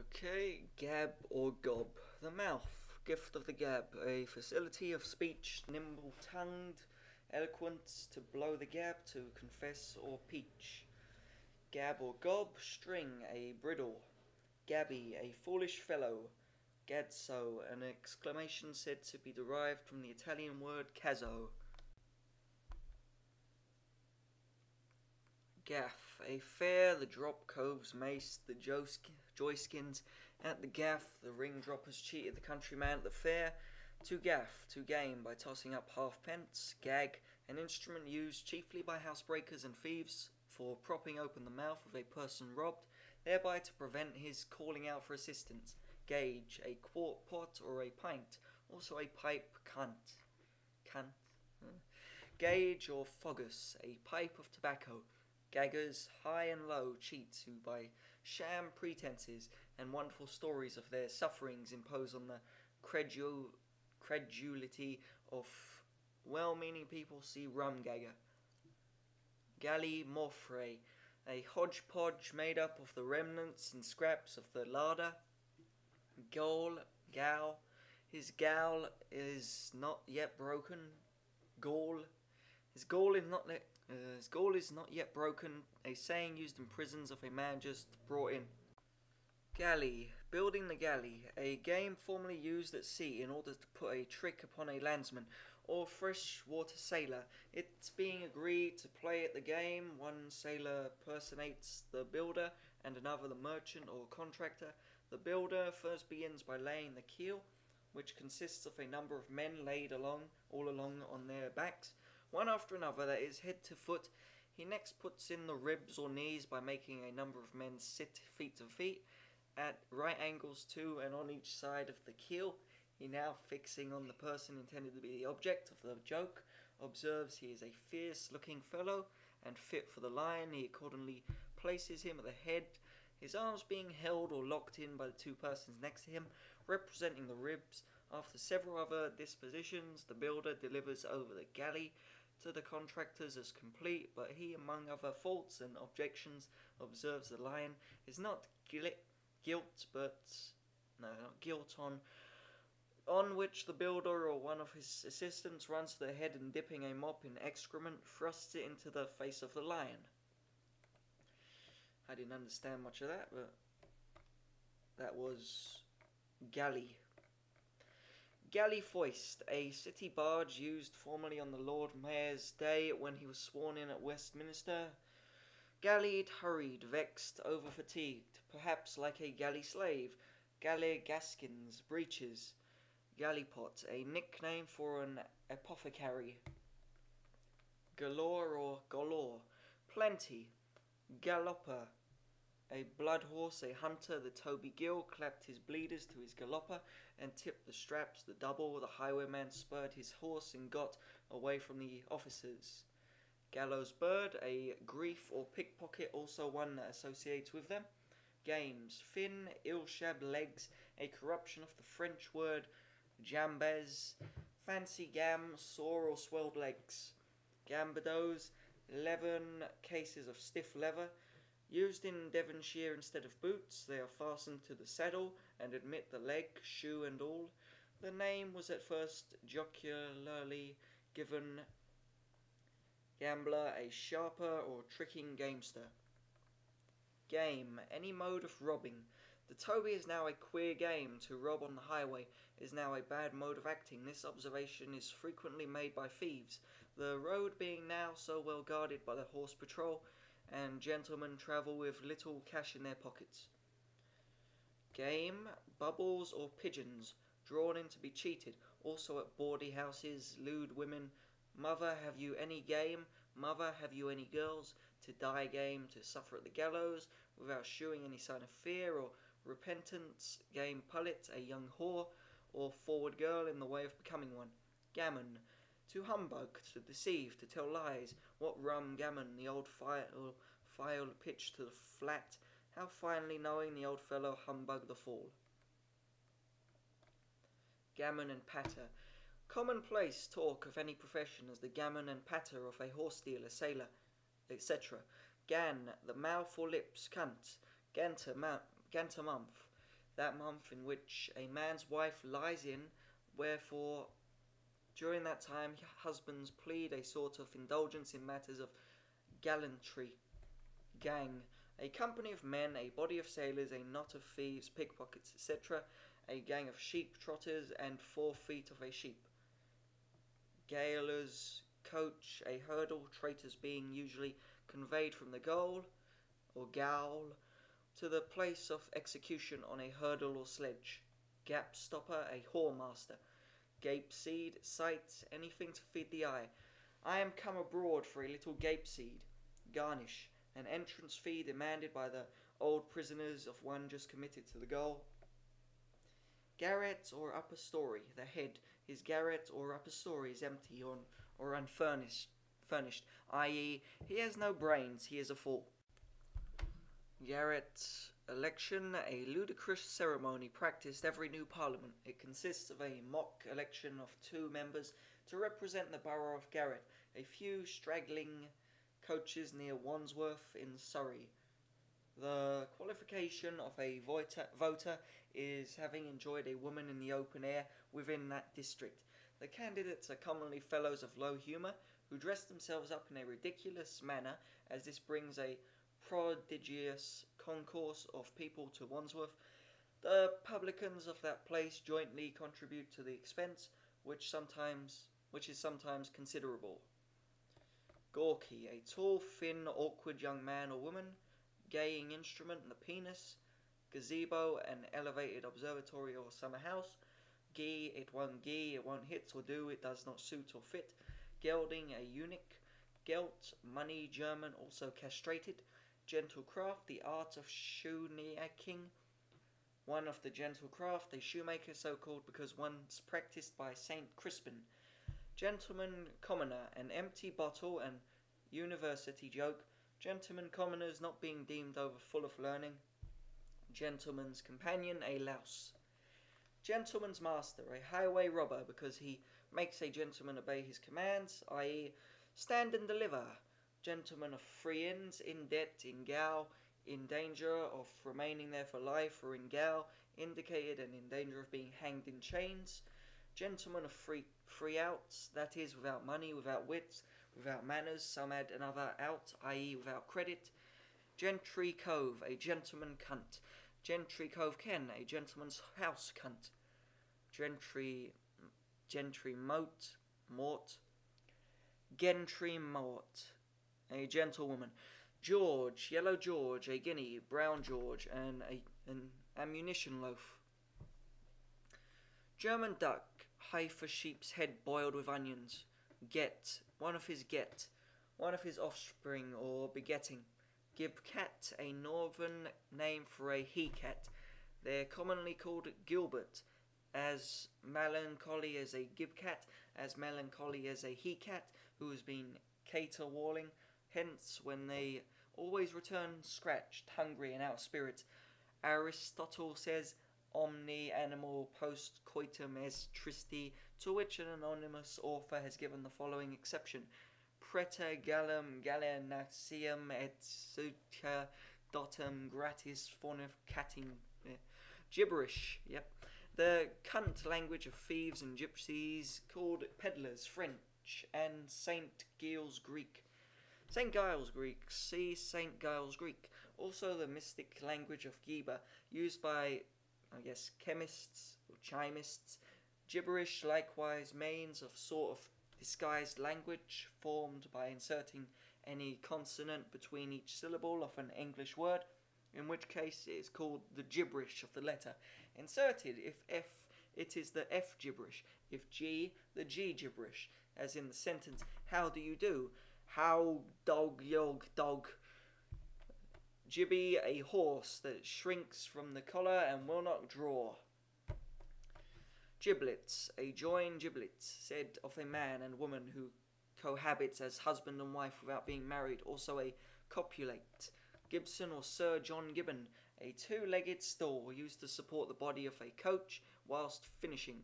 Okay, gab or gob. The mouth, gift of the gab, a facility of speech, nimble-tongued, eloquence to blow the gab, to confess or peach. Gab or gob, string, a bridle. Gabby, a foolish fellow. Gadso, an exclamation said to be derived from the Italian word cazzo. Gaff, a fair, the drop coves mace, the joyskins at the gaff, the ring droppers cheated the countryman at the fair. To gaff, to game by tossing up halfpence. Gag, an instrument used chiefly by housebreakers and thieves for propping open the mouth of a person robbed, thereby to prevent his calling out for assistance. Gauge, a quart pot or a pint, also a pipe cunt. Cunt. Gauge or foggus, a pipe of tobacco. Gaggers, high and low cheats who by sham pretences and wonderful stories of their sufferings impose on the credulity of well-meaning people. See rum gagger. Galley morfre, a hodgepodge made up of the remnants and scraps of the larder. Goal, gal, his gal is not yet broken. Gall, his gall is not yet broken, a saying used in prisons of a man just brought in. Galley, building the galley, a game formerly used at sea in order to put a trick upon a landsman or freshwater sailor. It's being agreed to play at the game, one sailor personates the builder and another the merchant or contractor. The builder first begins by laying the keel, which consists of a number of men laid all along on their backs, one after another, that is, head to foot. He next puts in the ribs or knees by making a number of men sit feet to feet, at right angles to and on each side of the keel. He now, fixing on the person intended to be the object of the joke, observes he is a fierce-looking fellow, and fit for the lion. He accordingly places him at the head, his arms being held or locked in by the two persons next to him, representing the ribs. After several other dispositions, the builder delivers over the galley to the contractors as complete, but he, among other faults and objections, observes the lion is not gilt on which the builder or one of his assistants runs to the head and, dipping a mop in excrement, thrusts it into the face of the lion. I didn't understand much of that, but that was galley. Galley foist, a city barge used formerly on the Lord Mayor's day when he was sworn in at Westminster. Gallied, hurried, vexed, over-fatigued, perhaps like a galley slave. Galley gaskins, breeches. Gallipot, a nickname for an apothecary. Galore or galore, plenty. Galloper, a blood horse, a hunter. The Toby Gill clapped his bleeders to his galloper and tipped the straps the double. The highwayman spurred his horse and got away from the officers. Gallows bird, a grief or pickpocket, also one that associates with them. Games, fin, ill-shabbed legs, a corruption of the French word jambes, fancy gam, sore or swelled legs. Gambadoes, 11 cases of stiff leather, used in Devonshire instead of boots. They are fastened to the saddle and admit the leg, shoe and all. The name was at first jocularly given gambler, a sharper or tricking gamester. Game, any mode of robbing. The Toby is now a queer game. To rob on the highway is now a bad mode of acting. This observation is frequently made by thieves, the road being now so well guarded by the horse patrol, and gentlemen travel with little cash in their pockets. Game, bubbles or pigeons, drawn in to be cheated, also at bawdy houses, lewd women. Mother, have you any game? Mother, have you any girls? To die game, to suffer at the gallows, without shewing any sign of fear or repentance. Game pullet, a young whore, or forward girl in the way of becoming one. Gammon, to humbug, to deceive, to tell lies. What rum gammon, the old file pitched to the flat, how finely knowing the old fellow humbug the fall. Gammon and patter, commonplace talk of any profession as the gammon and patter of a horse dealer, sailor, etc. Gan, the mouth or lips. Cunt, ganter month, that month in which a man's wife lies in, wherefore during that time husbands plead a sort of indulgence in matters of gallantry. Gang, a company of men, a body of sailors, a knot of thieves, pickpockets, etc., a gang of sheep trotters, and 4 feet of a sheep. Gaolers, coach, a hurdle, traitors being usually conveyed from the goal, or gaol, to the place of execution on a hurdle or sledge. Gap stopper, a whoremaster. Gape seed, sight, anything to feed the eye. I am come abroad for a little gape seed. Garnish, an entrance fee demanded by the old prisoners of one just committed to the gaol. Garret or upper story, the head. His garret or upper story is empty or unfurnished, i.e., he has no brains, he is a fool. Garret election, a ludicrous ceremony practiced every new parliament. It consists of a mock election of 2 members to represent the borough of Garret, a few straggling coaches near Wandsworth in Surrey. The qualification of a voter is having enjoyed a woman in the open air within that district. The candidates are commonly fellows of low humour who dress themselves up in a ridiculous manner, as this brings a prodigious concourse of people to Wandsworth. The publicans of that place jointly contribute to the expense, which is sometimes considerable. Gawky, a tall, thin, awkward young man or woman. Gaying instrument, the penis. Gazebo, an elevated observatory or summer house. Gee, it won't hit or do, it does not suit or fit. Gelding, a eunuch. Gelt, money, German, also castrated. Gentle craft, the art of shoemaking. One of the gentle craft, a shoemaker, so called because once practiced by Saint Crispin. Gentleman commoner, an empty bottle, an university joke. Gentleman commoners not being deemed over full of learning. Gentleman's companion, a louse. Gentleman's master, a highway robber, because he makes a gentleman obey his commands, i.e., stand and deliver. Gentleman of free inns, in debt, in gaol, in danger of remaining there for life, or in gaol, indicated and in danger of being hanged in chains. Gentleman of free outs, that is, without money, without wits, without manners, some add another out, i.e., without credit. Gentry cove, a gentleman cunt. Gentry cove ken, a gentleman's house cunt. Gentry mort. Gentry mort, a gentlewoman. George, yellow George, a guinea, brown George, and an ammunition loaf. German duck, heifer sheep's head boiled with onions. Get, one of his offspring or begetting. Gib cat, a northern name for a he-cat. They're commonly called Gilbert, as melancholy as a gib-cat, as melancholy as a he-cat who has been caterwauling. Hence, when they always return scratched, hungry, and out of spirits. Aristotle says, omni animal post coitum est tristi, to which an anonymous author has given the following exception. Preta gallum gallinaceum et sutia dotum gratis fornicating. Gibberish, yep. The cunt language of thieves and gypsies, called peddlers, French, and St. Giles Greek. St. Giles Greek, see St. Giles Greek. Also the mystic language of Geber, used by, chemists or chimists. Gibberish likewise means of sort of disguised language formed by inserting any consonant between each syllable of an English word, in which case it is called the gibberish of the letter. Inserted, if F, it is the F gibberish. If G, the G gibberish, as in the sentence, how do you do? How dog yog dog. Gibby, a horse that shrinks from the collar and will not draw. Giblets, a joined giblets, said of a man and woman who cohabits as husband and wife without being married, also a copulate. Gibson or Sir John Gibbon, a 2-legged stool used to support the body of a coach whilst finishing.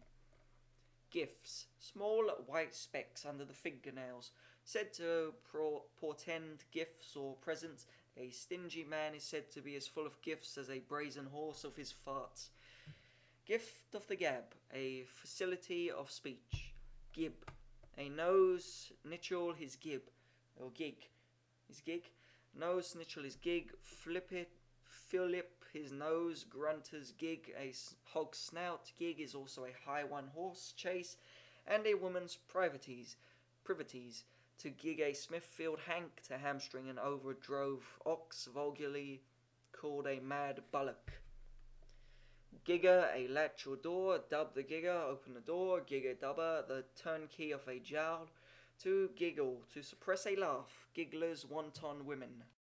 Gifts, small white specks under the fingernails, said to portend gifts or presents, A stingy man is said to be as full of gifts as a brazen horse of his farts. Gift of the gab, a facility of speech. Gib, a nose nitchel his gib, or gig. His gig? Nose nitchel his gig, Philip his nose, grunter's gig, a hog snout. Gig is also a high one horse chase, and a woman's privities, to gig a Smithfield hank, to hamstring an overdrove ox, vulgarly called a mad bullock. Gigger, a latch or door. Dub the gigger, open the door. Gigger dubber, the turnkey of a jowl. To giggle, to suppress a laugh. Gigglers, wanton women.